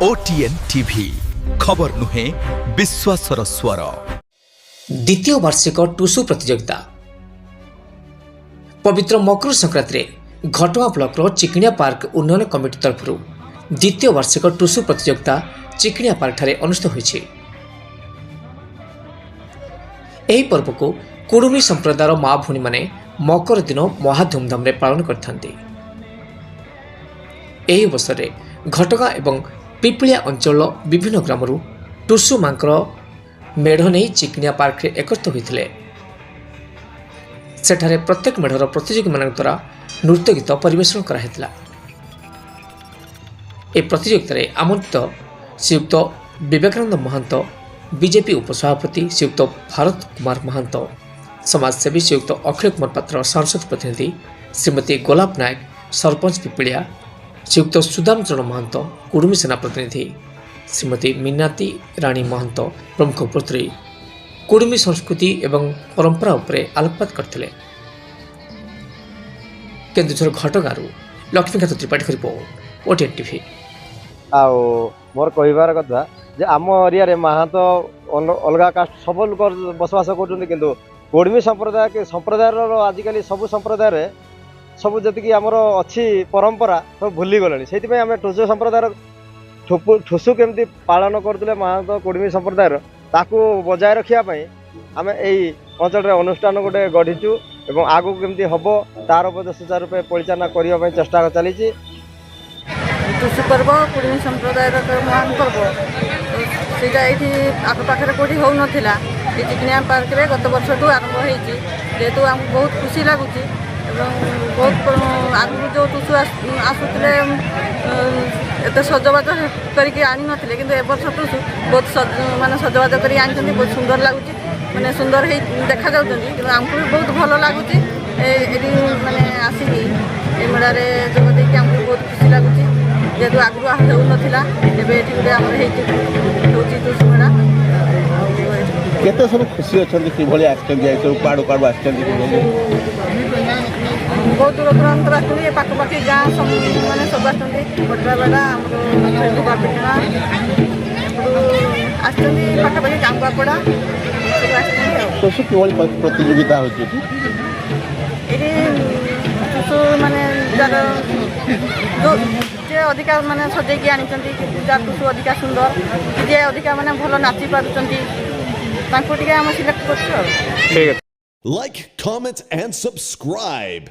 OTN TV खबर नुहे विश्वासर स्वर। द्वितीय वार्षिक टुसु प्रतियोगिता पवित्र मकर संक्रांति घटवा ब्लॉक चिकनिया पार्क उन्नयन कमिटी तरफ द्वितीय वार्षिक टुसु प्रतियोगिता चिकनिया पार्क ठारे अनुष्ठित होइछि। एही पर्व को कुडुमी संप्रदायर माँ भूणी माने मकर दिन महा धूमधाम रे पालन करथांती। एही अवसर रे घटगा एवं पिपिलिया अंचल विभिन्न ग्रामरू टुसु मांकर मेढ़ नहीं चिकनिया पार्क रे एकत्र होइथिले। सेठारे प्रत्येक मेढ़र प्रतियोगी मानक द्वारा नृत्य गीत परिवेषण कराइथिला। ए प्रतियोगिता रे आमंत्रित श्रीयुक्त विवेकानंद महंत, बीजेपी उपसभापति श्रीयुक्त भारत कुमार महंत, समाजसेवी श्रीयुक्त अखिल कुमार पात्र, सांसद प्रतिनिधि श्रीमती गोलाप नायक, सरपंच पिपिलिया श्रीयुक्त सुदाम चरण महंत, कुडुमी सेना प्रतिनिधि श्रीमती मीनाती राणी महंत प्रमुख उपस्थित कुडुमी संस्कृति एवं परंपरा उपरे आलोकपात करथिले। केन्दुझर घटगारू लक्ष्मीकांत त्रिपाठी को रिपोर्ट, OTN TV। मोर कहबार कथा जे आम एरिया रे महांत अलगा कास्ट सब लोक बसवास कर कुडुमी संप्रदाय के संप्रदाय आजिकल सब संप्रदाय सब जी आमर अच्छी परंपरा सब भूली गले से आम टुसु संप्रदाय ठुसु केमती पालन करते महांत कुडुमी संप्रदाय ताकू बजाय रखापी आम यही अंचल अनुष्ठान गोटे गढ़ीचु और आगू केमती हम तार सुचारू रूपे परिचालना करने चेष्टा चली। टुसु पर्व कुडुमी संप्रदाय महान पर्व सीटा ये आखपाखे कौटी हो नाला चिकनिया पार्क रे गत वर्ष आरंभ होती जेहेतु आमको बहुत खुशी लगुच बहुत आगु जो टुसु आसुले एत सजबाज करके आनी नथिले किंतु ए वर्ष टुसु बहुत माने सजबाज कर आनी बहुत सुंदर लगुच माने सुंदर हे देखा जाउछन्ती कि आमको भी बहुत भल लगुच माने आसिकी ए मेड़े जोग देकी आमको बहुत खुशी लगुच जेहेतु आगु हो नाला एबे एठी गोटे आमर होची टुसु मेड़ा केते सब खुशी अछन्ती कि भली आछन्ती ए सब पाडो पाडो आछन्ती बहुत दूर दूरांत आसती पाखपाखी गाँ सब मैंने सब आसती भटराबेड़ा बापिटना आसती पाखापाखि गांगुआपड़ा सब आसती प्रतियोगिता होची टुसु माने जार जो जे अधिका माने सजेकी आनी जार टुसु अधिका सुंदर जे अधिका माने भल नाची पारुचंती तांको टिके हम select करछु। Like, comment and subscribe.